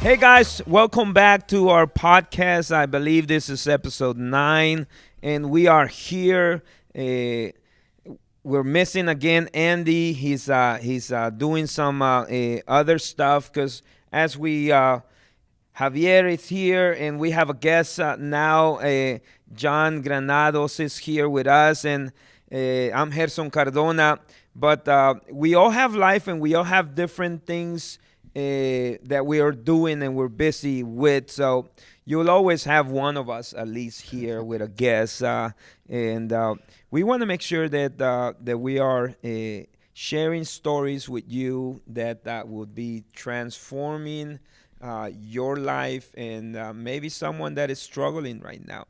Hey guys, welcome back to our podcast. I believe this is episode 9, and we are here. We're missing again Andy. He's doing some other stuff because as we Javier is here, and we have a guest now. Jon Granados is here with us, and I'm Gerson Cardona. But we all have life, and we all have different things that we are doing and we're busy with. So you'll always have one of us at least here with a guest, and we want to make sure that we are sharing stories with you that would be transforming your life and maybe someone that is struggling right now.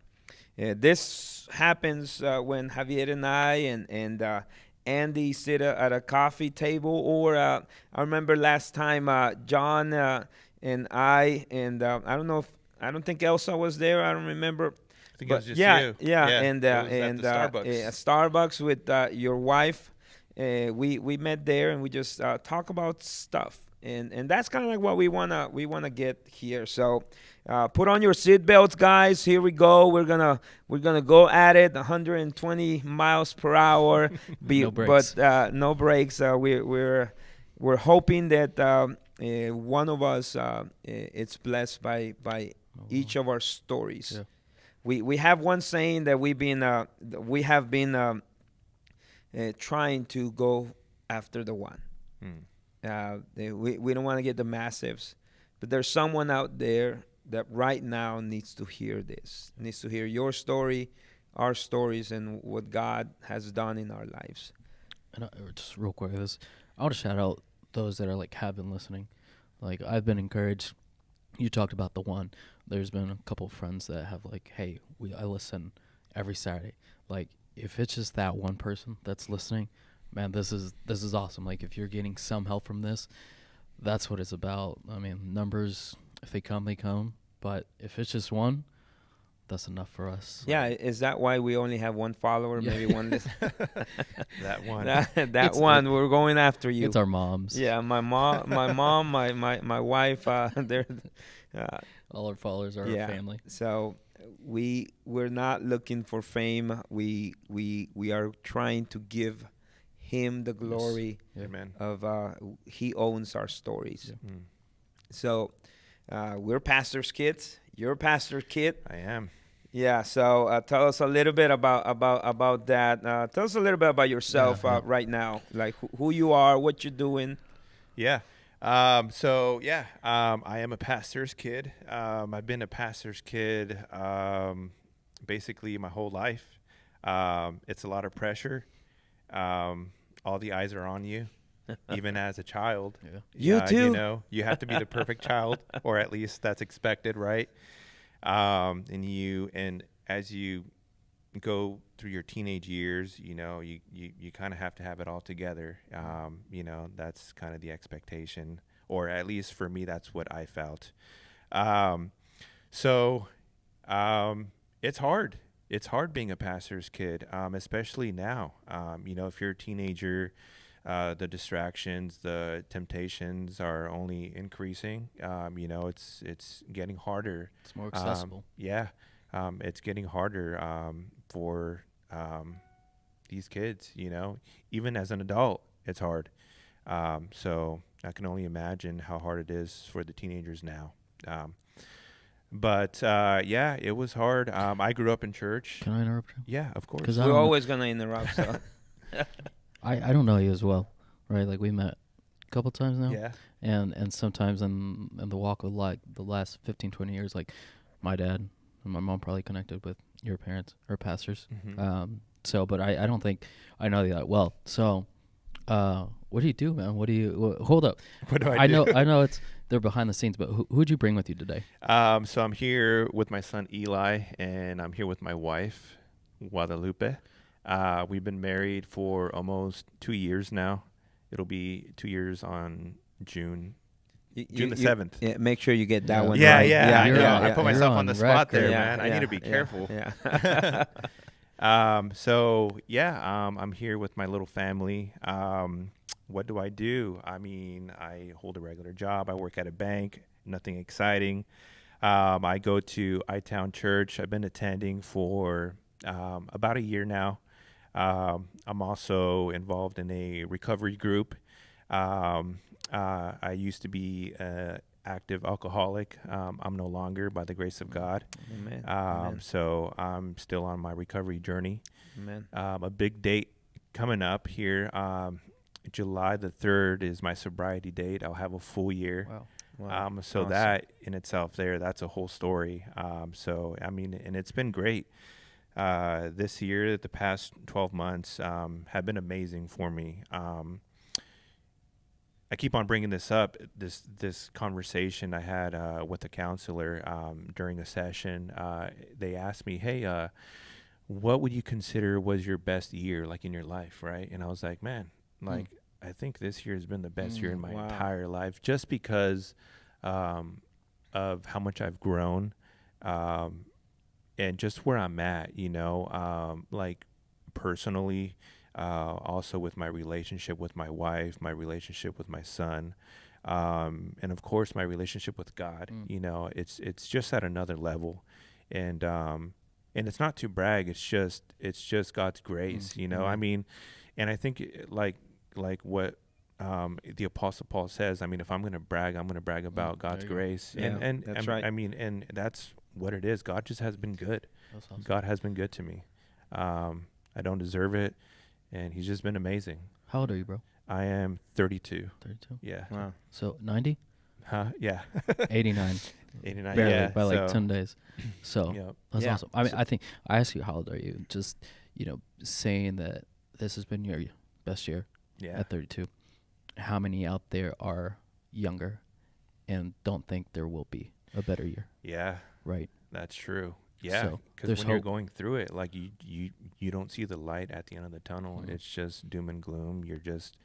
This happens when Javier and I and Andy sit at a coffee table, or I remember last time John and I and I don't think Elsa was there. I don't remember. I think it was just yeah, you. yeah, It was at the Starbucks. Starbucks with your wife. We met there and we just talk about stuff, and that's kind of like what we wanna get here. So put on your seatbelts, guys. Here we go. We're gonna go at it. 120 miles per hour. No brakes. But no brakes. We're hoping that one of us it's blessed by each of our stories. Yeah. We have one saying that we have been trying to go after the one. We don't want to get the massives, but there's someone out there that right now needs to hear this, needs to hear your story, our stories, and what God has done in our lives. And just real quick, I want to shout out those that have been listening. Like, I've been encouraged. You talked about the one. There's been a couple of friends that have hey, I listen every Saturday. Like, if it's just that one person that's listening, man, this is awesome. Like, if you're getting some help from this, that's what it's about. I mean, numbers, if they come, they come. But if it's just one, that's enough for us. Yeah, is that why we only have one follower? Yeah. Maybe one. That one. that one. We're going after you. It's our moms. Yeah, my mom, my wife. They're All our followers are our family. So we're not looking for fame. We are trying to give Him the glory. Yeah. Amen. Of He owns our stories. Yeah. So we're pastors' kids. You're a pastor's kid. I am. Yeah. So tell us a little bit about that. Tell us a little bit about yourself right now, like who you are, what you're doing. Yeah. I am a pastor's kid. I've been a pastor's kid basically my whole life. It's a lot of pressure. All the eyes are on you, even as a child. Yeah. You too. You know, you have to be the perfect child, or at least that's expected, right? And as you go through your teenage years, you kind of have to have it all together. That's kind of the expectation, or at least for me, that's what I felt. It's hard. It's hard being a pastor's kid, especially now. If you're a teenager, the distractions, the temptations are only increasing. It's getting harder. It's more accessible. It's getting harder for these kids. Even as an adult, it's hard. So I can only imagine how hard it is for the teenagers now. It was hard. I grew up in church. Can I interrupt you? Yeah, of course. 'Cause We're always gonna interrupt. So. I don't know you as well, right? Like, we met a couple times now. Yeah. And sometimes in the walk of the last 15, 20 years, like, my dad and my mom probably connected with your parents or pastors. Mm-hmm. But I don't think I know you that well. So, what do you do, man? Hold up. What do I do? I know they're behind the scenes, but who'd you bring with you today? So I'm here with my son Eli, and I'm here with my wife Guadalupe. We've been married for almost 2 years now. It'll be 2 years on June June the 7th. Yeah, make sure you get that one Yeah, right. yeah. I put You're myself on on the spot there, record. man. I need to be careful. Yeah. I'm here with my little family. What do? I mean, I hold a regular job. I work at a bank nothing exciting. I go to iTown Church. I've been attending for about a year now. I'm also involved in a recovery group. I used to be an active alcoholic. I'm no longer, by the grace of God. Amen. Amen. So I'm still on my recovery journey. Amen. A big date coming up here. July the 3rd is my sobriety date. I'll have a full year. Wow. Wow. So Awesome. that in itself that's a whole story. So, I mean, and it's been great. This year, the past 12 months have been amazing for me. I keep on bringing this up, this conversation I had with a counselor during a session. They asked me, hey, what would you consider was your best year, like in your life, right? And I was like, man, like, I think this year has been the best year in my Wow. entire life, just because of how much I've grown, and just where I'm at, you know, like personally, also with my relationship with my wife, my relationship with my son, and of course my relationship with God. You know, it's just at another level, and it's not to brag. It's just God's grace. You know, I mean, and I think like what the Apostle Paul says. I mean, if I'm going to brag, I'm going to brag about God's grace. Yeah, And that's right. I mean, and that's what it is. God just has been good. That's awesome. God has been good to me. I don't deserve it, and He's just been amazing. How old are you, bro? I am 32. 32. Yeah. Wow. So 90? Huh? Yeah. 89. 89. Barely, Yeah. by like so, 10 days. So Yep. that's Yeah. awesome. I mean, I think I asked you, how old are you? Just, saying that this has been your best year Yeah. at 32. How many out there are younger and don't think there will be a better year? Yeah. Right. That's true. Yeah. So, Because there's when you're hope. going through it, like you don't see the light at the end of the tunnel. Mhm. It's just doom and gloom. You're just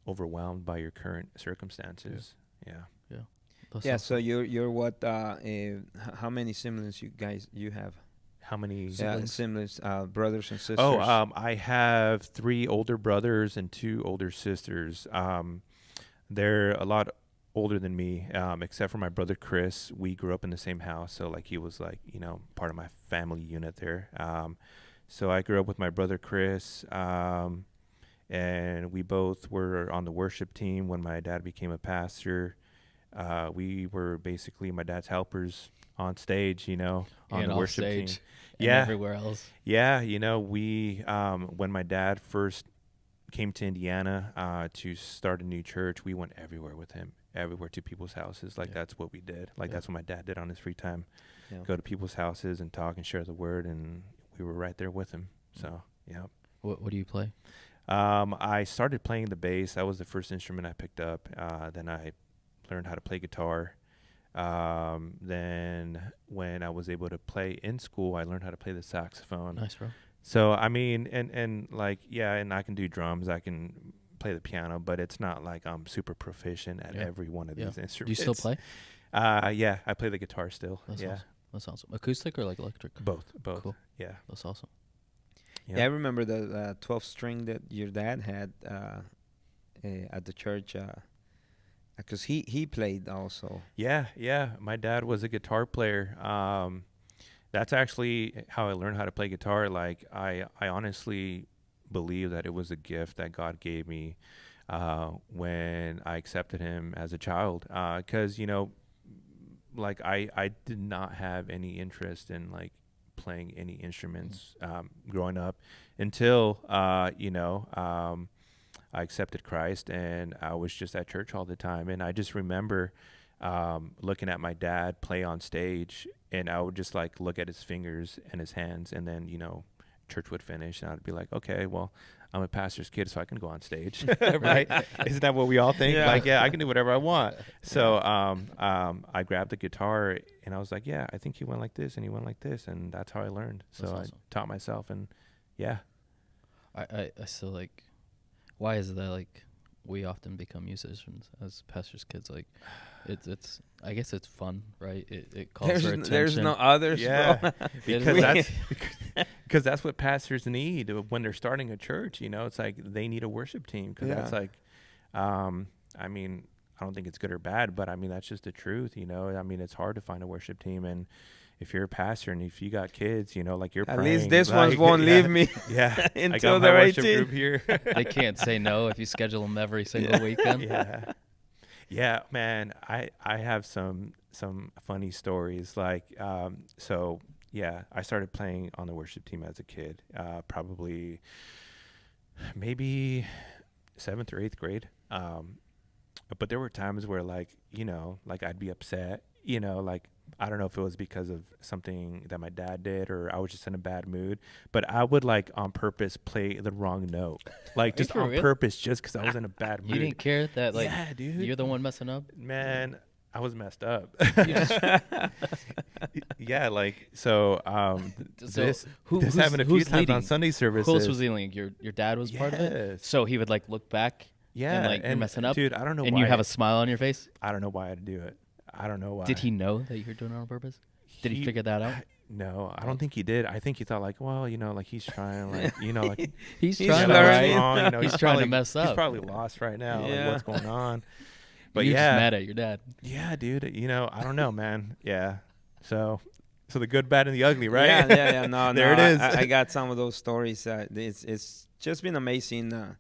overwhelmed by your current circumstances. Yeah. That's Yeah. awesome. So you're what? How many siblings you have? How many? Yeah, siblings, brothers and sisters. Oh, I have 3 older brothers and 2 older sisters. They're a lot older than me, except for my brother Chris. We grew up in the same house, so like he was like, part of my family unit there. So I grew up with my brother Chris, and we both were on the worship team when my dad became a pastor. We were basically my dad's helpers on stage, on And the off worship team. stage and Yeah. everywhere else. Yeah, we when my dad first came to Indiana to start a new church, we went everywhere with him, everywhere to people's houses. Like that's what we did. Like that's what my dad did on his free time. Yeah. Go to people's houses and talk and share the word, and we were right there with him. So, yeah. What do you play? I started playing the bass. That was the first instrument I picked up. Then I learned how to play guitar. Then when I was able to play in school, I learned how to play the saxophone. Nice, bro. So, I mean, and like, yeah, and I can do drums. I can play the piano, but it's not like I'm super proficient at every one of these instruments. Do you still play? Yeah, I play the guitar still. That's yeah. awesome. That's awesome. Acoustic or like electric? Both. Cool. Yeah. That's awesome. Yeah, I remember the 12 string that your dad had at the church, because he played also. Yeah. My dad was a guitar player. That's actually how I learned how to play guitar. Like I honestly believe that it was a gift that God gave me when I accepted Him as a child. Because like I did not have any interest in like playing any instruments growing up until I accepted Christ, and I was just at church all the time. And I just remember looking at my dad play on stage, and I would just like look at his fingers and his hands, and then church would finish, and I'd be like, okay, well, I'm a pastor's kid, so I can go on stage, right? Isn't that what we all think? Yeah. Like, yeah, I can do whatever I want. So I grabbed the guitar, and I was like, yeah, I think he went like this, and he went like this, and that's how I learned. So That's awesome. I taught myself, and yeah. I still like, why is it that like we often become musicians as pastors' kids? Like it's I guess it's fun, right? It calls for attention. There's no others, Yeah, bro. because that's what pastors need when they're starting a church. It's like they need a worship team, because that's like, I mean, I don't think it's good or bad, but I mean, that's just the truth, I mean, it's hard to find a worship team. And if you're a pastor and if you got kids, like you're At praying, least this like, ones won't leave me yeah. I until got my they're worship 18. group here. They can't say no if you schedule them every single weekend. Yeah, man, I have some funny stories. Like, so yeah, I started playing on the worship team as a kid, probably maybe 7th or 8th grade. But there were times where, like, like I'd be upset, like, I don't know if it was because of something that my dad did or I was just in a bad mood, but I would, like, on purpose play the wrong note, like just on purpose, just because I was in a bad mood. You didn't care that, like, yeah, dude, you're the one messing up? Man, I was messed up. Yeah, like, so this happened a few times leading? On Sunday services. Who else was leading? Your dad was part of it? So he would, like, look back and, like, you're messing up? Dude, I don't know and why. You have a smile on your face? I don't know why I'd do it. I don't know why. Did he know that you were doing it on purpose? Did he figure that out? No, I don't think he did. I think he thought, like, well, like, he's trying, like, like he's trying to right? He's trying to mess up. He's probably lost right now. Yeah. Like, what's going on? But you're yeah, just mad at your dad. Yeah, dude. I don't know, man. Yeah. So the good, bad, and the ugly, right? Yeah. No, there it is. I got some of those stories. It's just been amazing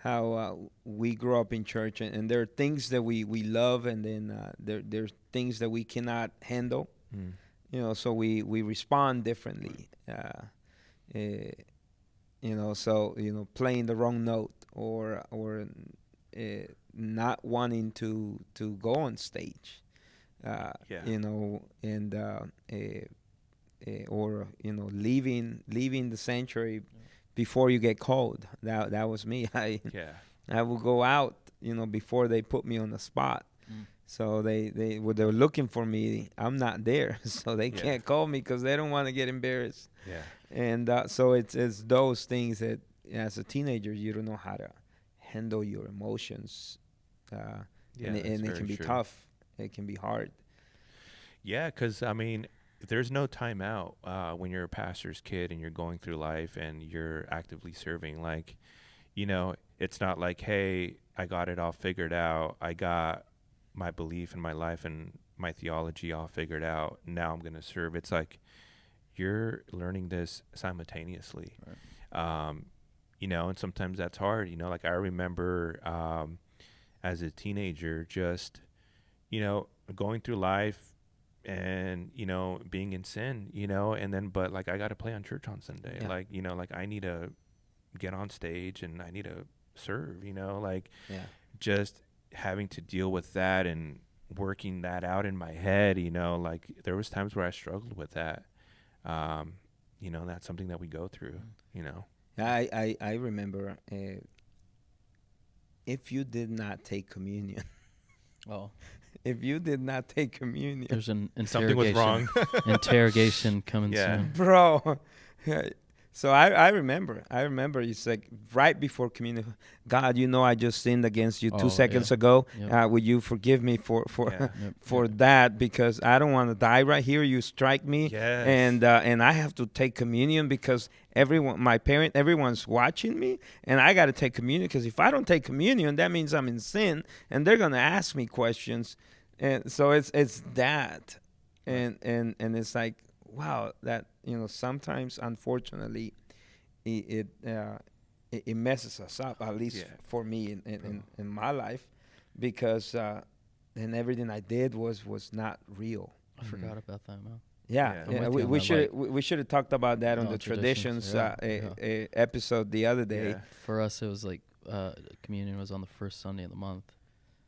how we grew up in church, and there are things that we love, and then there's things that we cannot handle. So we respond differently. So playing the wrong note or not wanting to go on stage, or leaving the sanctuary before you get called. That was me. I will go out, before they put me on the spot. So they were looking for me. I'm not there, so they can't call me because they don't want to get embarrassed. Yeah. And so it's those things that as a teenager you don't know how to handle your emotions, and it can be tough. It can be hard. Yeah, because I mean, there's no time out when you're a pastor's kid and you're going through life and you're actively serving. Like, it's not like, hey, I got it all figured out. I got my belief in my life and my theology all figured out. Now I'm going to serve. It's like you're learning this simultaneously. Right. And sometimes that's hard. Like I remember as a teenager just, going through life and, being in sin, and then, but like, I got to play on church on Sunday. Yeah. Like, like I need to get on stage and I need to serve, just having to deal with that and working that out in my head, like there was times where I struggled with that. That's something that we go through, I remember if you did not take communion. Well, if you did not take communion, there's an interrogation. Something was wrong. Interrogation coming soon. Bro. So I remember it's like right before communion. God, I just sinned against you 2 seconds ago. Yep. Would you forgive me for that? Because I don't want to die right here. You strike me, and I have to take communion because everyone's watching me, and I got to take communion because if I don't take communion, that means I'm in sin, and they're gonna ask me questions, and so it's that, and it's like, wow, that sometimes unfortunately it messes us up, at least for me in my life, because then everything I did was not real. I forgot about that, man. Yeah. We should have talked about that on the traditions episode the other day. Yeah. For us, it was like communion was on the first Sunday of the month.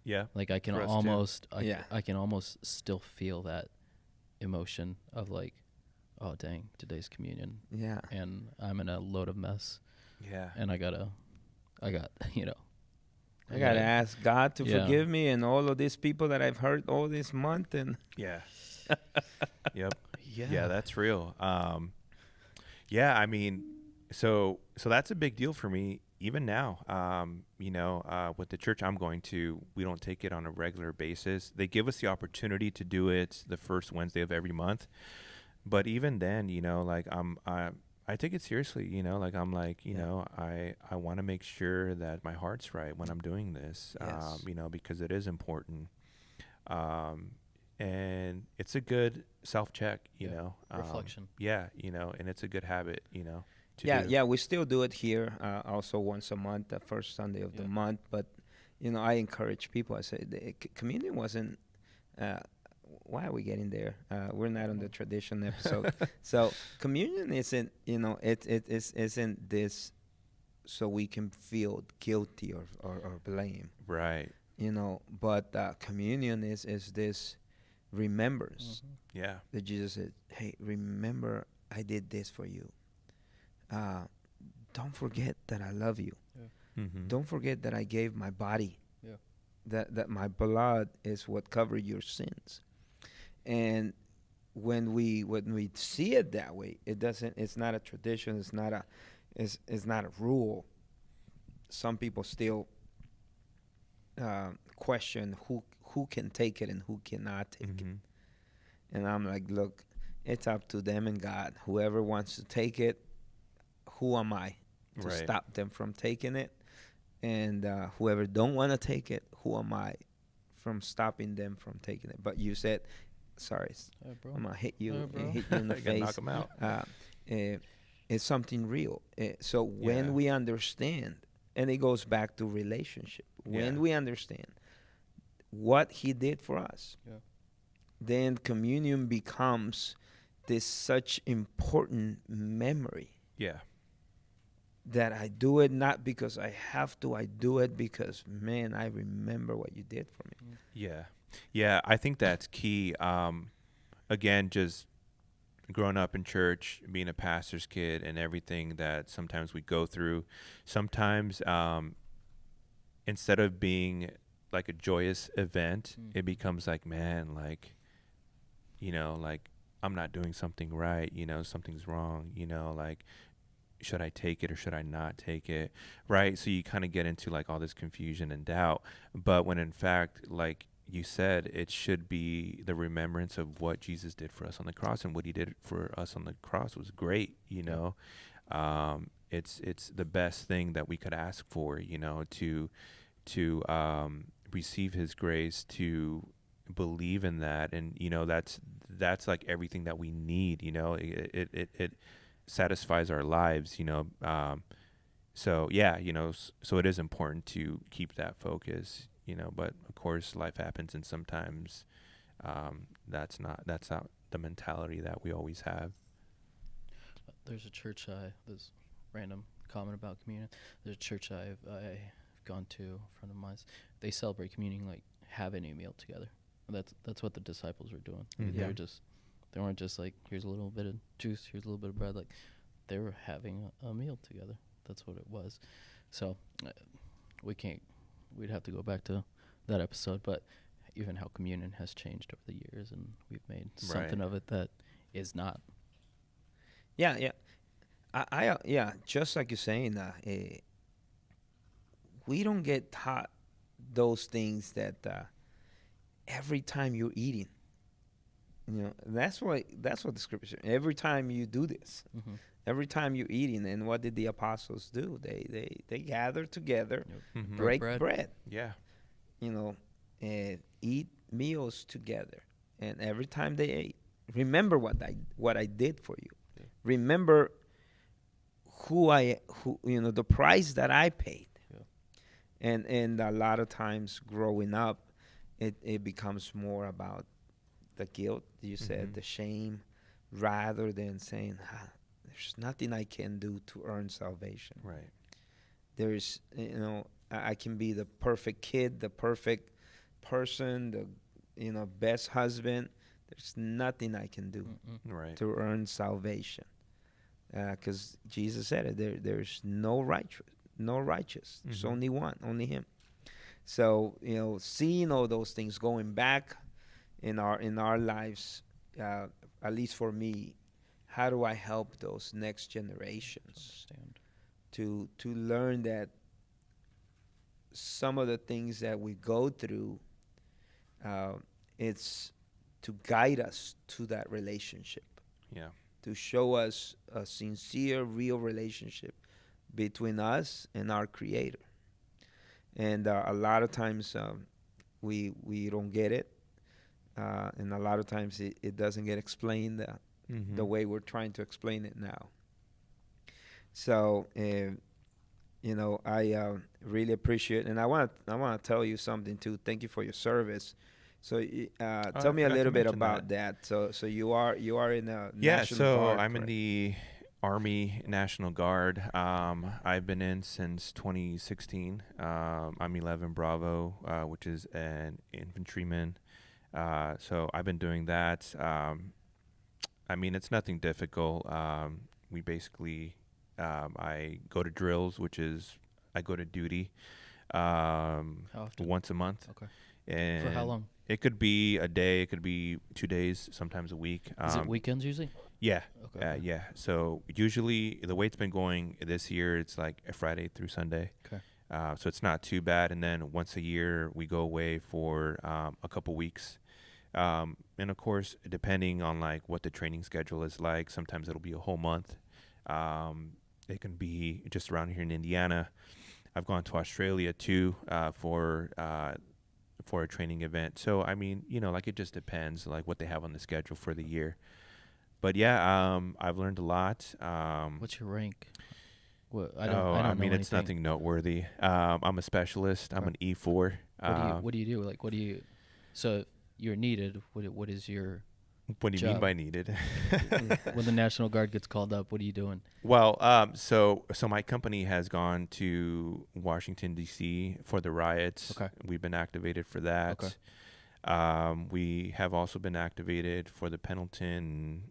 Yeah, like I can almost still feel that emotion of like, oh dang, today's communion. Yeah. And I'm in a load of mess. Yeah. And I got to ask God to forgive me and all of these people that I've hurt all this month. And yep. Yeah, that's real. I mean, so that's a big deal for me even now. With the church I'm going to, we don't take it on a regular basis. They give us the opportunity to do it the first Wednesday of every month. But even then, like I I take it seriously, like I'm like, Yeah. I want to make sure that my heart's right when I'm doing this, Yes. because it is important. Um, and it's a good self check, Yeah. Reflection. yeah, and it's a good habit, to Yeah, do. yeah, we still do it here, also once a month, the first Sunday of the Yeah. month. But I encourage people. I say the communion wasn't. Uh, why are we getting there? We're not on the tradition episode. So communion isn't. Isn't this so we can feel guilty or blame. Right. But communion is this remembrance Mm-hmm. Yeah. that Jesus said, "Hey, remember I did this for you. Uh, don't forget that I love you. Yeah. Mm-hmm. Don't forget that I gave my body. Yeah. That my blood is what covered your sins." And when we see it that way, it doesn't. It's not a tradition. It's not a rule. Some people still question who can take it and who cannot take it. Mm-hmm. And I'm like, look, it's up to them and God. Whoever wants to take it, who am I to Right. stop them from taking it? And whoever don't want to take it, who am I from stopping them from taking it? But you said, sorry, Yeah, bro. I'm gonna hit you, Yeah, bro. hit you in the You gotta knock face. them out. Uh, it's something real. So when Yeah. we understand, and it goes back to relationship, when Yeah. we understand what He did for us, Yeah. then communion becomes this such important memory Yeah. that I do it not because I have to. I do it because, man, I remember what you did for me. Yeah. Yeah. I think that's key. Again, just growing up in church, being a pastor's kid, and everything that sometimes we go through. Sometimes, instead of being like a joyous event, Mm. it becomes like, man, like I'm not doing something right. Something's wrong. Like, should I take it or should I not take it? Right. So you kind of get into like all this confusion and doubt. But when in fact, like you said, it should be the remembrance of what Jesus did for us on the cross, and what He did for us on the cross was great. It's the best thing that we could ask for. To receive His grace, to believe in that, and that's like everything that we need. It satisfies our lives. So yeah, so it is important to keep that focus. But of course life happens, and sometimes that's not the mentality that we always have. There's a church. This random comment about communion. There's a church I've gone to. A friend of mine's. They celebrate communion like having a meal together. That's what the disciples were doing. Mhm. They Yeah. were just. They weren't just like, here's a little bit of juice, here's a little bit of bread. Like, they were having a meal together. That's what it was. So we can't. We'd have to go back to that episode, but even how communion has changed over the years, and we've made something Right. of it that is not. Yeah, yeah. Yeah, just like you're saying, we don't get taught those things that every time you're eating. That's what the scripture says. Every time you do this, Mm-hmm. every time you're eating, and what did the apostles do? They gather together, Yep. Mhm. break bread. bread, Yeah. and eat meals together. And every time they ate, remember what I did for you. Yeah. Remember who the price that I paid. Yeah. And a lot of times growing up, it becomes more about the guilt you said, Mhm. the shame, rather than saying, there's nothing I can do to earn salvation. Right. There's I can be the perfect kid, the perfect person, the best husband. There's nothing I can do Mm-mm. Right. to earn salvation, because Jesus said it. There's no righteous, no righteous. There's Mhm. only one, only Him. So seeing all those things going back in our lives, uh, at least for me, how do I help those next generations Understand. to learn that some of the things that we go through, uh, it's to guide us to that relationship. Yeah. to show us a sincere, real relationship between us and our Creator. And a lot of times we don't get it, and a lot of times it doesn't get explained the way we're trying to explain it now. So I really appreciate, and I want to tell you something too. Thank you for your service. So tell me a forgot to little bit mention about that. So you are in a Yeah, National so Guard, I'm in correct? the Army National Guard. I've been in since 2016. I'm 11 Bravo, which is an infantryman. So I've been doing that. I mean, it's nothing difficult. We basically, I go to drills, which is I go to duty How often? once a month. Okay. And For how long? it could be a day, it could be 2 days, sometimes a week. Is it weekends usually? Yeah. Okay. Yeah. So usually the way it's been going this year, it's like a Friday through Sunday. Okay. So it's not too bad. And then once a year, we go away for a couple weeks. And of course, depending on like what the training schedule is like, sometimes it'll be a whole month. It can be just around here in Indiana. I've gone to Australia too for a training event. So I mean, like it just depends like what they have on the schedule for the year. But yeah, I've learned a lot. What's your rank? What I don't mean, know it's anything. nothing noteworthy. I'm a specialist. I'm Okay. an E4. What do you do? Like, what do you? So if you're needed. What is your What do you mean job? by needed? When the National Guard gets called up? What are you doing? Well, so my company has gone to Washington D.C. for the riots. Okay. We've been activated for that. Okay. We have also been activated for the Pendleton.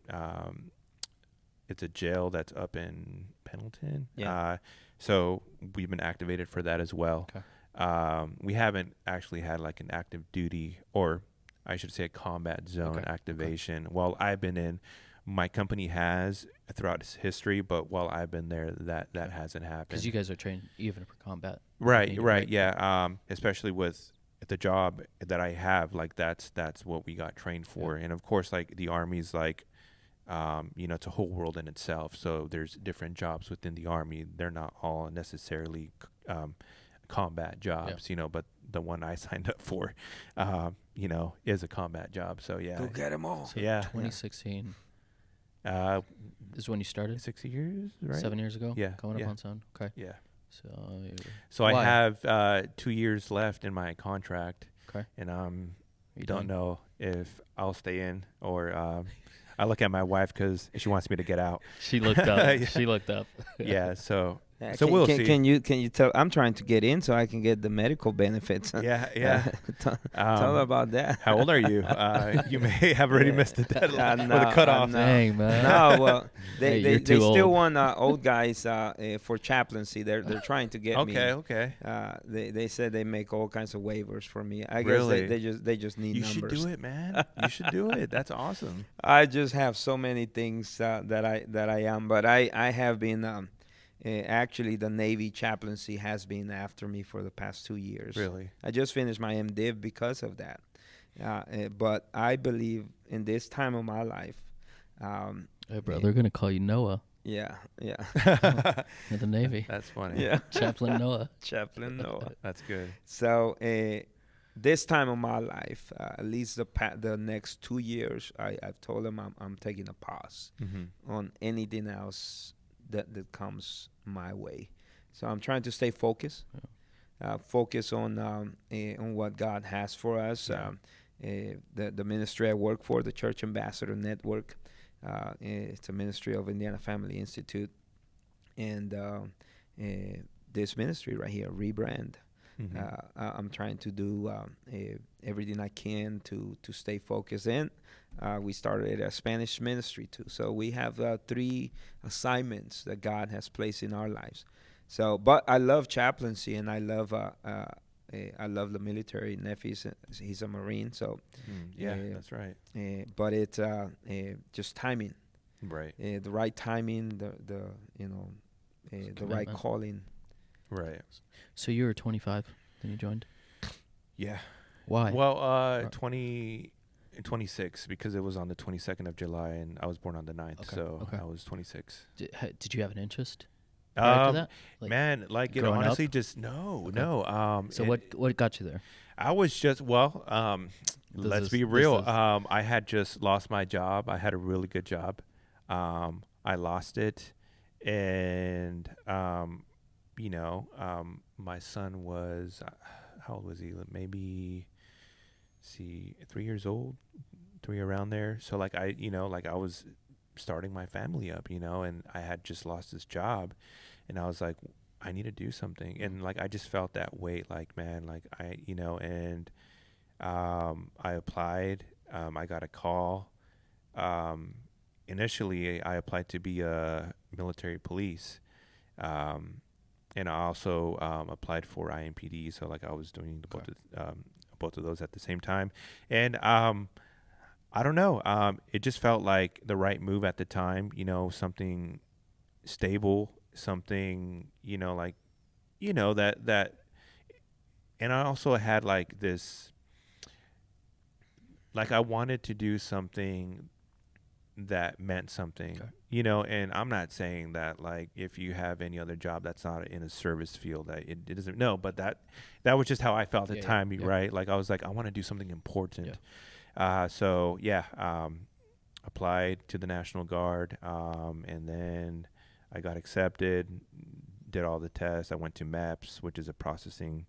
It's a jail that's up in Pendleton. Yeah. So we've been activated for that as well. Okay. We haven't actually had like an active duty, or I should say a combat zone Okay. activation. While I've been in, my company has throughout its history, but while I've been there, that hasn't happened. Because you guys are trained even for combat. Right, needed, right, yeah. Especially with the job that I have, like that's what we got trained for. Yeah. And of course, like the Army's like, it's a whole world in itself. So there's different jobs within the Army. They're not all necessarily combat jobs, but the one I signed up for, is a combat job. So yeah. Go get them all. So Yeah. 2016 is when you started. 6 years, right? 7 years ago. Yeah, Coming yeah. up on 7. Okay. Yeah. So I why? have 2 years left in my contract. Okay. And You don't done? know if I'll stay in or I look at my wife because she wants me to get out. She looked up. Yeah. She looked up. Yeah, so Yeah, we'll see. Can you tell? I'm trying to get in so I can get the medical benefits. Yeah. Tell about that. How old are you? You may have already missed the deadline or the cutoff. No. Dang, man. No, well, Hey, they you're too still old. want old guys for chaplaincy. They're trying to get me. Okay. They said they make all kinds of waivers for me. I Really? guess they just need You numbers. should do it, man. You should do it. That's awesome. I just have so many things that I am, but I have been actually the Navy chaplaincy has been after me for the past 2 years. Really? I just finished my MDiv because of that. But I believe in this time of my life. Hey, bro, they're gonna call you Noah Yeah. in the Navy. That's funny. Yeah. Chaplain Noah. Chaplain Noah. That's good. So this time of my life, at least the next 2 years, I've told them I'm taking a pause Mm-hmm. on anything else that comes my way. So I'm trying to stay focused. Focus on what God has for us. Yeah. The ministry I work for, the Church Ambassador Network. It's a ministry of Indiana Family Institute, and this ministry right here, Rebrand. Mm-hmm. I'm trying to do everything I can to stay focused. And we started a Spanish ministry too. So we have 3 assignments that God has placed in our lives. So, but I love chaplaincy, and I love the military. Nephew's he's a Marine, so Yeah, that's right. but it's just timing, Right. the right timing, the right commitment. calling. Right. So you were 25 when you joined. Yeah. Why? Well, 26 because it was on the 22nd of July and I was born on the 9th. Okay, So okay. I was 26. Did you have an interest prior to that? Like, Man, like it growing honestly up? just no, Okay. no. So it- what got you there? I was just let's be real. Is, I had just lost my job. I had a really good job. I lost it, and my son was how old was he? Maybe see 3 years old, three around there. So like I was starting my family up, and I had just lost this job, and I was like, I need to do something, and like I just felt that weight, like man, like and I applied. I got a call. Um, Initially, I applied to be a military police, um, and I also applied for IMPD. So like I was doing both of those at the same time, and I don't know. It just felt like the right move at the time. Something stable, something like that. And I also had like this, like I wanted to do something that meant something, and I'm not saying that like if you have any other job that's not in a service field that it doesn't, no, but that was just how I felt at the time, right? Like I was like, I want to do something important. So applied to the National Guard, and then I got accepted, did all the tests. I went to MEPS, which is a processing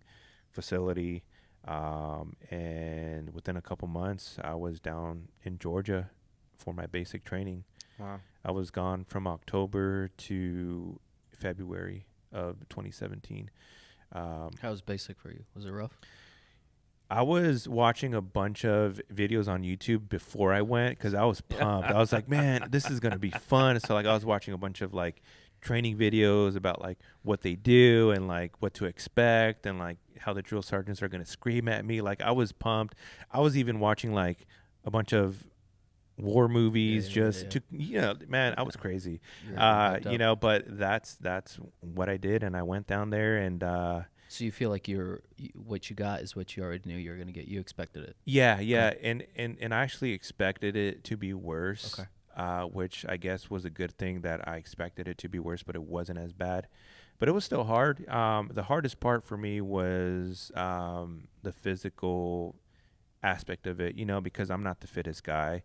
facility, and within a couple months I was down in Georgia for my basic training. Wow. I was gone from October to February of 2017. how was basic for you? Was it rough? I was watching a bunch of videos on YouTube before I went because I was pumped. I was like, man, this is going to be fun. So like I was watching a bunch of like training videos about like what they do and like what to expect and like how the drill sergeants are going to scream at me. Like I was pumped. I was even watching like a bunch of war movies to man, I was crazy. But that's what I did, and I went down there and so you feel like what you got is what you already knew you were going to get. You expected it. yeah and I actually expected it to be worse. Okay. Which I guess was a good thing that I expected it to be worse, but it wasn't as bad. But it was still hard. The hardest part for me was the physical aspect of it, because I'm not the fittest guy.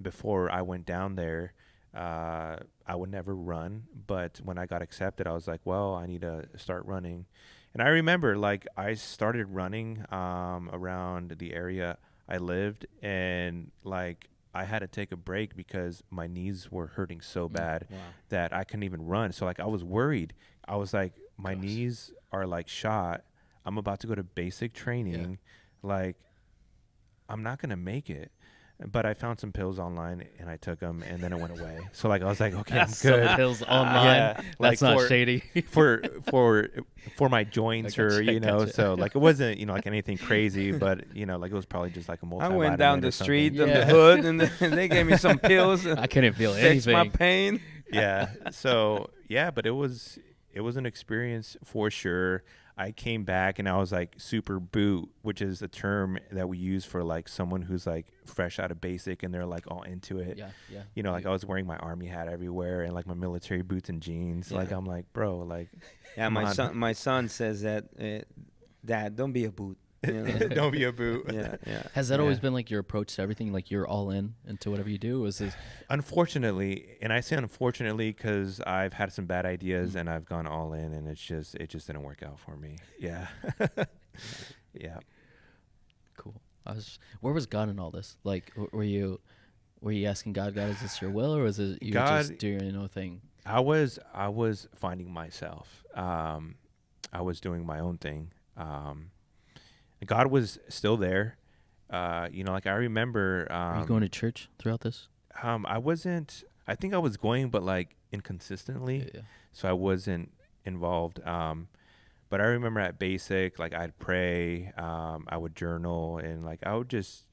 Before I went down there, I would never run. But when I got accepted, I was like, well, I need to start running. And I remember, like, I started running around the area I lived, and, like, I had to take a break because my knees were hurting so bad that I couldn't even run. So, like, I was worried. I was like, my knees are, like, shot. I'm about to go to basic training. Like, I'm not going to make it. But I found some pills online and I took them and then it went away. So like I was like, okay, I'm good. Some pills online. That's not shady. for my joints gotcha. So like it wasn't like anything crazy, but like it was probably just like a multivitamin. I went down the street in Yeah. the hood and they gave me some pills. I couldn't feel Fix anything. my pain. Yeah. So yeah, but it was an experience for sure. I came back and I was like super boot, which is a term that we use for like someone who's like fresh out of basic and they're like all into it. Yeah. Like I was wearing my army hat everywhere and like my military boots and jeans. Yeah. Like I'm like, bro, like Yeah, my son says that, Dad, don't be a boot. don't be a boot. Yeah. Has that always been like your approach to everything? Like you're all in into whatever you do? Is this? Unfortunately, and I say unfortunately because I've had some bad ideas and I've gone all in, and it just didn't work out for me. Yeah. Yeah. Cool. Where was God in all this? Like, were you asking God, is this your will, or was it you just doing your own thing? I was finding myself. I was doing my own thing. God was still there. Like I remember. Are you going to church throughout this? I wasn't. I think I was going, but like inconsistently. Yeah. So I wasn't involved. But I remember at basic, like I'd pray, I would journal, and like I would just,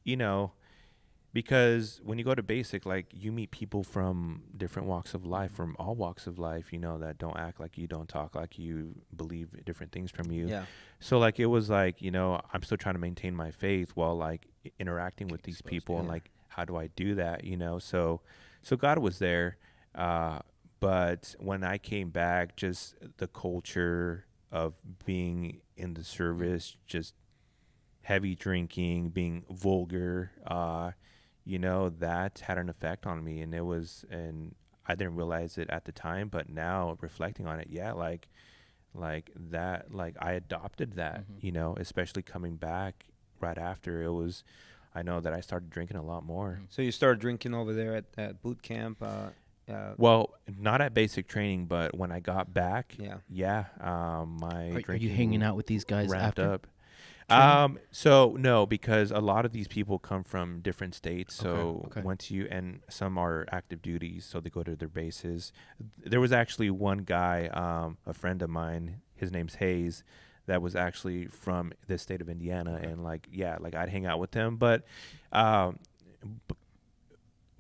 because when you go to basic, like you meet people from different walks of life, from all walks of life, that don't act like you, don't talk like you, believe different things from you. Yeah. So like it was like, I'm still trying to maintain my faith while like interacting with Get these exposed, people, and yeah. like how do I do that, so God was there. But when I came back, just the culture of being in the service, just heavy drinking, being vulgar, that had an effect on me, and I didn't realize it at the time, but now reflecting on it, yeah, like that, like I adopted that, especially coming back right after it was, I know that I started drinking a lot more. So you started drinking over there at boot camp. Well, not at basic training, but when I got back, Yeah. yeah, my Are you drinking hanging out with these guys ramped after? up. training? So no, because a lot of these people come from different states. So Okay. once and some are active duties, so they go to their bases. There was actually one guy, a friend of mine, his name's Hayes, that was actually from the state of Indiana, Okay. and like I'd hang out with him, um, b-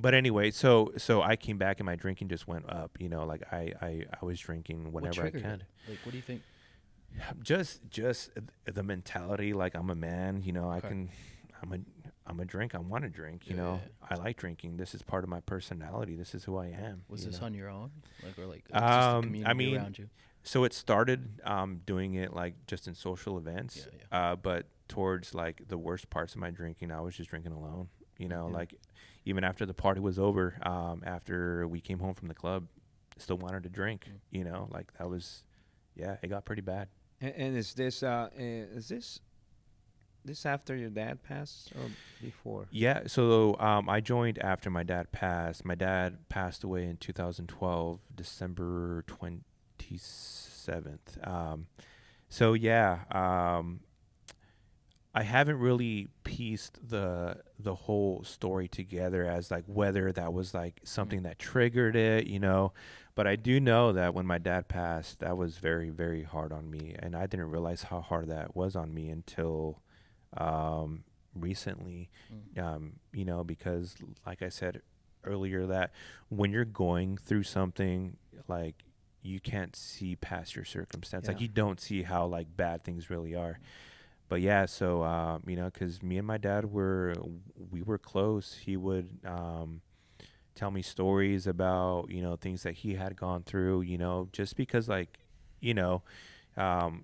but anyway, so I came back and my drinking just went up. Like I was drinking What whenever I triggered could. it? Like, what do you think? Just the mentality, like I'm a man, I Okay. can, I'm a drink, I want to drink, Yeah. I like drinking, this is part of my personality, this is who I am. Was this on your own? Like, or like just the I community mean, around you? so it started doing it like just in social events, Yeah. but towards like the worst parts of my drinking, I was just drinking alone, Yeah. like even after the party was over, after we came home from the club, still wanted to drink, like that was, yeah, it got pretty bad. And is this after your dad passed or before? Yeah, so I joined after my dad passed. My dad passed away in 2012, December 27th. So yeah, I haven't really pieced the whole story together as like whether that was like something that triggered it, but I do know that when my dad passed, that was very, very hard on me, and I didn't realize how hard that was on me until recently, because like I said earlier, that when you're going through something, like you can't see past your circumstance, like Yeah. you don't see how like bad things really are. But yeah, so because me and my dad we were close. He would tell me stories about things that he had gone through. Just because like you know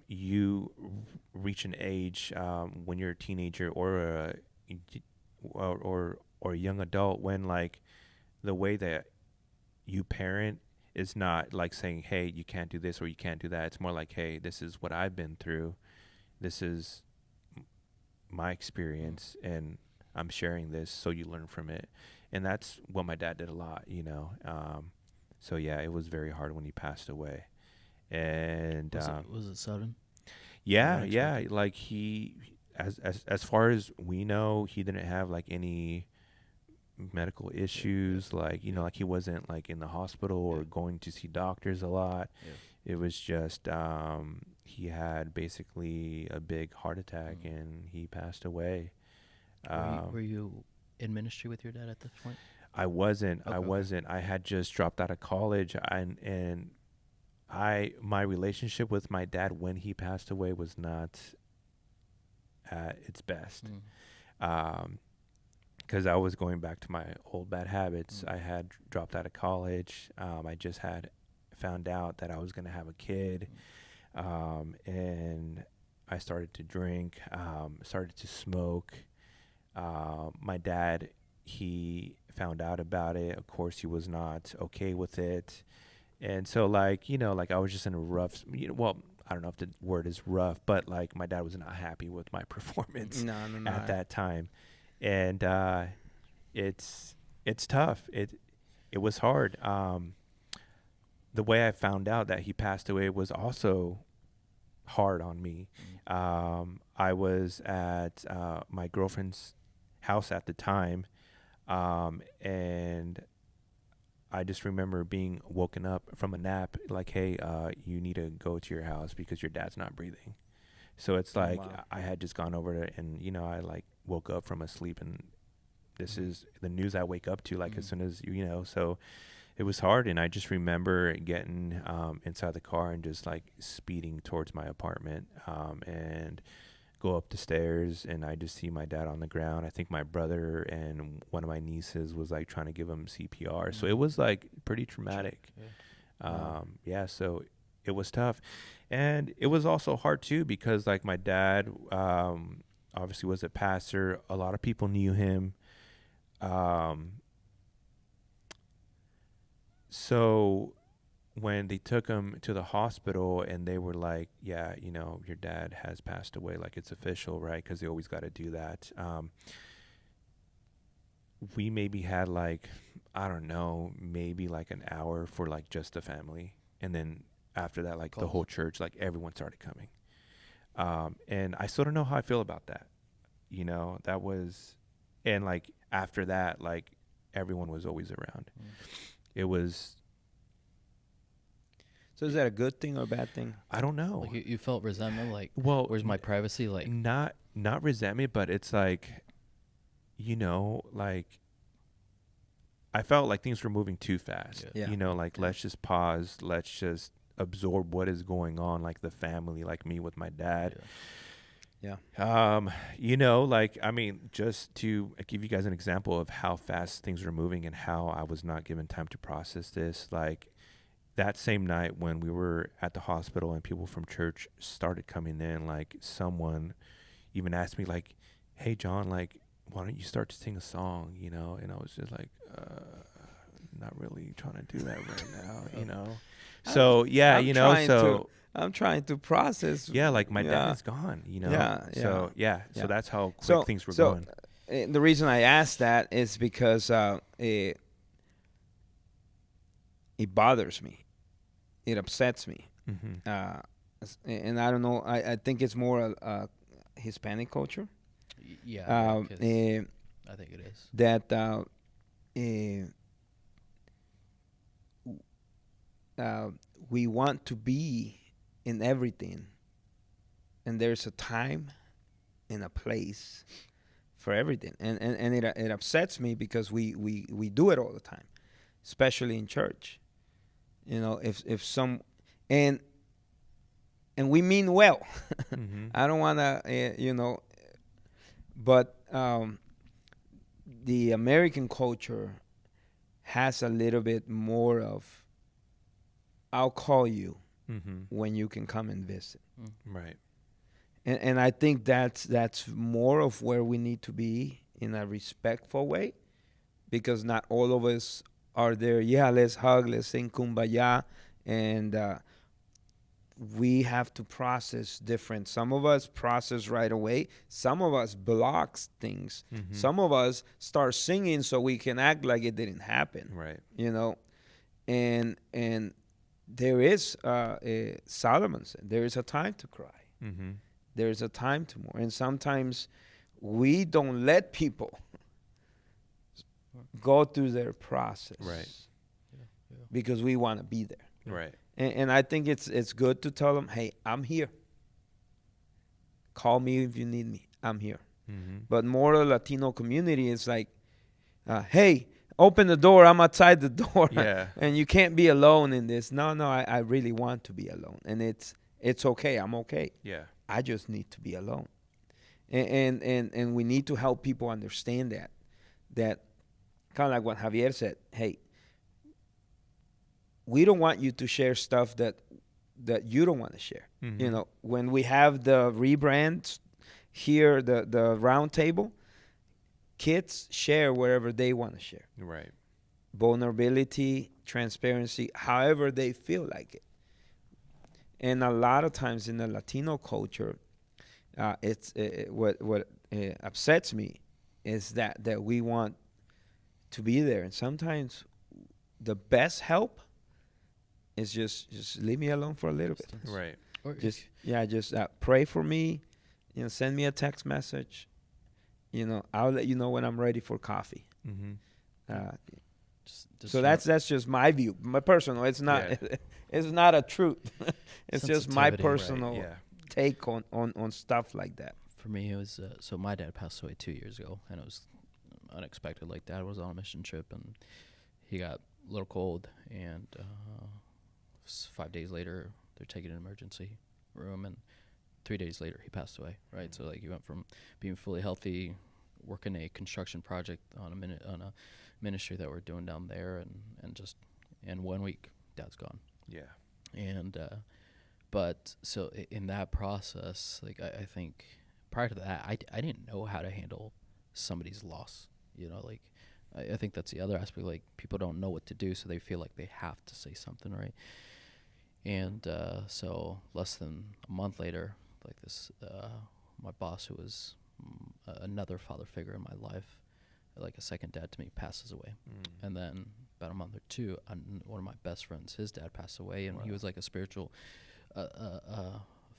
you reach an age when you're a teenager or a young adult, when like the way that you parent is not like saying, hey, you can't do this or you can't do that. It's more like, hey, this is what I've been through, this is my experience, and I'm sharing this so you learn from it. And that's what my dad did a lot. So yeah, it was very hard when he passed away. And Was it sudden? yeah, Unexpected? like he, as far as we know, he didn't have like any medical issues, like like he wasn't like in the hospital or going to see doctors a lot. Yeah. It was just he had basically a big heart attack and he passed away. Were you in ministry with your dad at this point? I wasn't. I Okay. wasn't. I had just dropped out of college, and my relationship with my dad when he passed away was not at its best. Because I was going back to my old bad habits. I had dropped out of college. I just had found out that I was going to have a kid, and I started to drink, started to smoke. My dad, he found out about it. Of course, he was not okay with it. And so, like, like I was just in a rough, well, I don't know if the word is rough, but like my dad was not happy with my performance No, no, no. at that time. And it's tough. It was hard. The way I found out that he passed away was also hard on me. I was at my girlfriend's house at the time, and I just remember being woken up from a nap, like, hey, you need to go to your house because your dad's not breathing. So it's Oh, like wow. I had just gone over to, and I like woke up from a sleep, and this is the news I wake up to, like, as soon as, you know, so it was hard. And I just remember getting inside the car and just, like, speeding towards my apartment and go up the stairs, and I just see my dad on the ground. I think my brother and one of my nieces was, like, trying to give him CPR. So it was, like, pretty traumatic. Yeah, so it was tough. And it was also hard, too, because, like, my dad obviously was a pastor. A lot of people knew him. So when they took him to the hospital and they were like, yeah, you know, your dad has passed away, like, it's official, right? Because they always got to do that. We maybe had, like, I don't know, maybe like an hour for, like, just the family. And then after that, like, the whole church, like, everyone started coming. And I still don't know how I feel about that. You know, that was, and, like, after that, like, everyone was always around. It was. So is that a good thing or a bad thing? I don't know. Like you felt resentment, like, Well, where's my privacy? Like, not resentment, but it's like, you know, like, I felt like things were moving too fast. Yeah. You know, like, let's just pause. Let's just absorb what is going on, like, the family, like me with my dad. Yeah. You know, like, I mean, just to give you guys an example of how fast things were moving and how I was not given time to process this, like, that same night when we were at the hospital and people from church started coming in, like, someone even asked me, like, hey, John, like, why don't you start to sing a song, you know? And I was just like, not really trying to do that right now, you know? So, yeah, I'm you know, so I'm trying to process. yeah, like, my dad is gone, you know? Yeah, So, yeah. so that's how quick things were going. The reason I asked that is because it bothers me. It upsets me. Mm-hmm. And I don't know. I think it's more Hispanic culture. yeah, I think it is. That we want to be in everything, and there's a time and a place for everything, and it upsets me because we do it all the time, especially in church. You know, if some and we mean well. Mm-hmm. I don't want to, you know, but the American culture has a little bit more of, I'll call you Mm-hmm. when you can come and visit. Right. And I think that's more of where we need to be in a respectful way, because not all of us are there. Yeah, let's hug, let's sing kumbaya, and we have to process different. Some of us process right away. Some of us blocks things. Mm-hmm. Some of us start singing so we can act like it didn't happen. Right. You know, and there is Solomon said there is a time to cry. Mm-hmm. There is a time to mourn, and sometimes we don't let people go through their process, Right. because we want to be there. Right. And I think it's good to tell them, hey, I'm here. Call me if you need me. I'm here. Mm-hmm. But more of the Latino community is like, hey, open the door. I'm outside the door. Yeah. And you can't be alone in this. No, I really want to be alone. And it's okay. I'm okay. Yeah. I just need to be alone. And we need to help people understand that kind of like what Javier said, hey, we don't want you to share stuff that you don't want to share. Mm-hmm. You know, when we have the rebrand here, the round table, kids share wherever they want to share. Right. Vulnerability, transparency, however they feel like it. And a lot of times in the Latino culture, it's what upsets me is that we want to be there, and sometimes the best help is just leave me alone for a little bit. Right. Or Just pray for me, you know, send me a text message. You know, I'll let you know when I'm ready for coffee. Mm-hmm. So that's just my view, my personal. It's not it's not a truth. It's just my Sensitivity. personal Right. Yeah. take on stuff like that. For me, it was so my dad passed away 2 years ago, and it was unexpected. Like Dad was on a mission trip and he got a little cold, and 5 days later they're taking an emergency room, and 3 days later he passed away. Right, so like he went from being fully healthy, working a construction project on a ministry that we're doing down there, and just in 1 week Dad's gone. Yeah. And but so in that process, like I think prior to that, I didn't know how to handle somebody's loss. You know, like I think that's the other aspect. Like people don't know what to do, so they feel like they have to say something, right? And so less than a month later, like this, my boss, who was another father figure in my life, like a second dad to me, passes away. And then about a month or two, one of my best friends, his dad passed away, and he was like a spiritual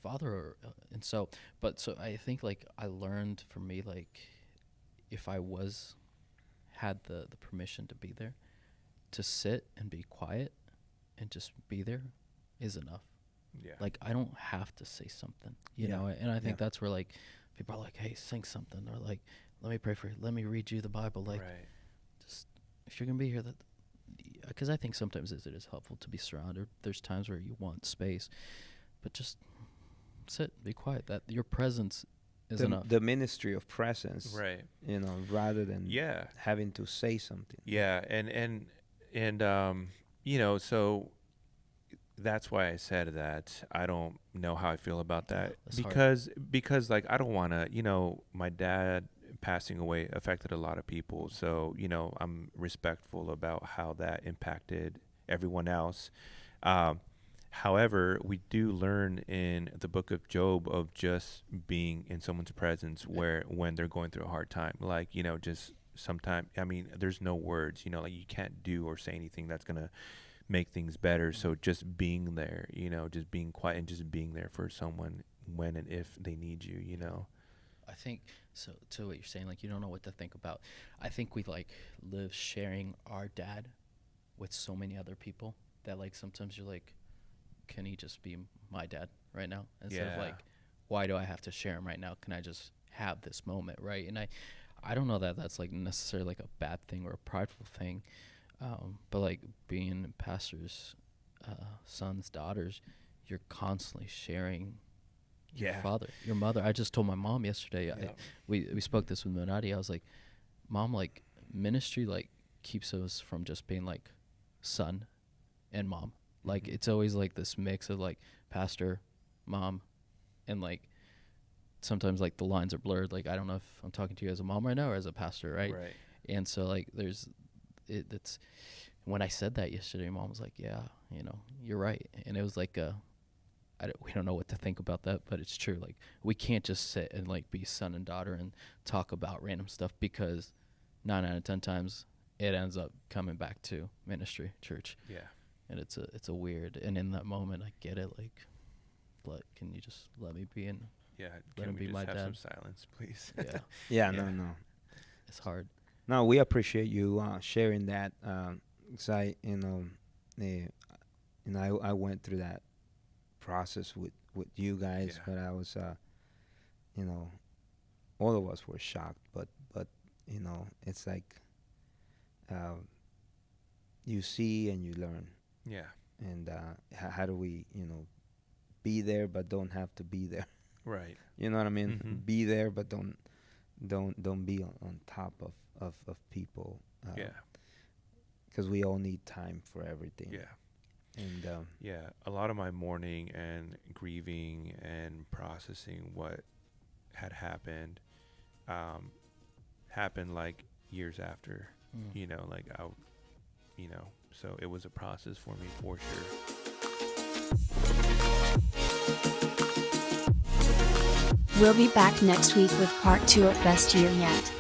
father. And so I think like I learned for me, like if I had the permission to be there, to sit and be quiet and just be there is enough. Yeah. Like I don't have to say something, you know. And I think that's where like people are like, hey, sing something, or like, let me pray for you, let me read you the Bible. Like, just if you're gonna be here, that because I think sometimes it is helpful to be surrounded. There's times where you want space, but just sit, be quiet. That your presence is enough. The ministry of presence, Right. You know, rather than having to say something. Yeah, and you know, so that's why I said that I don't know how I feel about that. That's because like I don't want to, you know, my dad passing away affected a lot of people, so you know I'm respectful about how that impacted everyone else. However, we do learn in the book of Job of just being in someone's presence when they're going through a hard time, like, you know, just sometimes, I mean, there's no words, you know, like you can't do or say anything that's gonna make things better. So just being there, you know, just being quiet and just being there for someone when and if they need you, you know. I think so. To what you're saying, like you don't know what to think about. I think we like live sharing our dad with so many other people that like sometimes you're like, can he just be my dad right now, instead of like, why do I have to share him right now? Can I just have this moment, right? And I don't know that that's like necessarily like a bad thing or a prideful thing, but like being pastors' sons, daughters, you're constantly sharing your father, your mother. I just told my mom yesterday, we spoke this with Minati. I was like, Mom, like ministry like keeps us from just being like son and mom. Like it's always like this mix of like pastor, mom, and like sometimes like the lines are blurred. Like I don't know if I'm talking to you as a mom right now or as a pastor, right? And so like it's when I said that yesterday, Mom was like, yeah, you know, you're right. And it was like we don't know what to think about that, but it's true. Like we can't just sit and like be son and daughter and talk about random stuff, because 9 out of 10 times it ends up coming back to ministry, church. Yeah. And it's a weird, and in that moment I get it, like, can you just let me be in? Yeah. Let him be my dad. Some silence, please. No. It's hard. No, we appreciate you sharing that. 'Cause I went through that process with you guys, but I was, you know, all of us were shocked, but you know, it's like you see and you learn. Yeah. And how do we, you know, be there but don't have to be there? Right. You know what I mean? Mm-hmm. Be there but don't be on top of people. Because we all need time for everything. Yeah. And a lot of my mourning and grieving and processing what had happened happened like years after. You know, like so it was a process for me for sure. We'll be back next week with part 2 of Best Year Yet.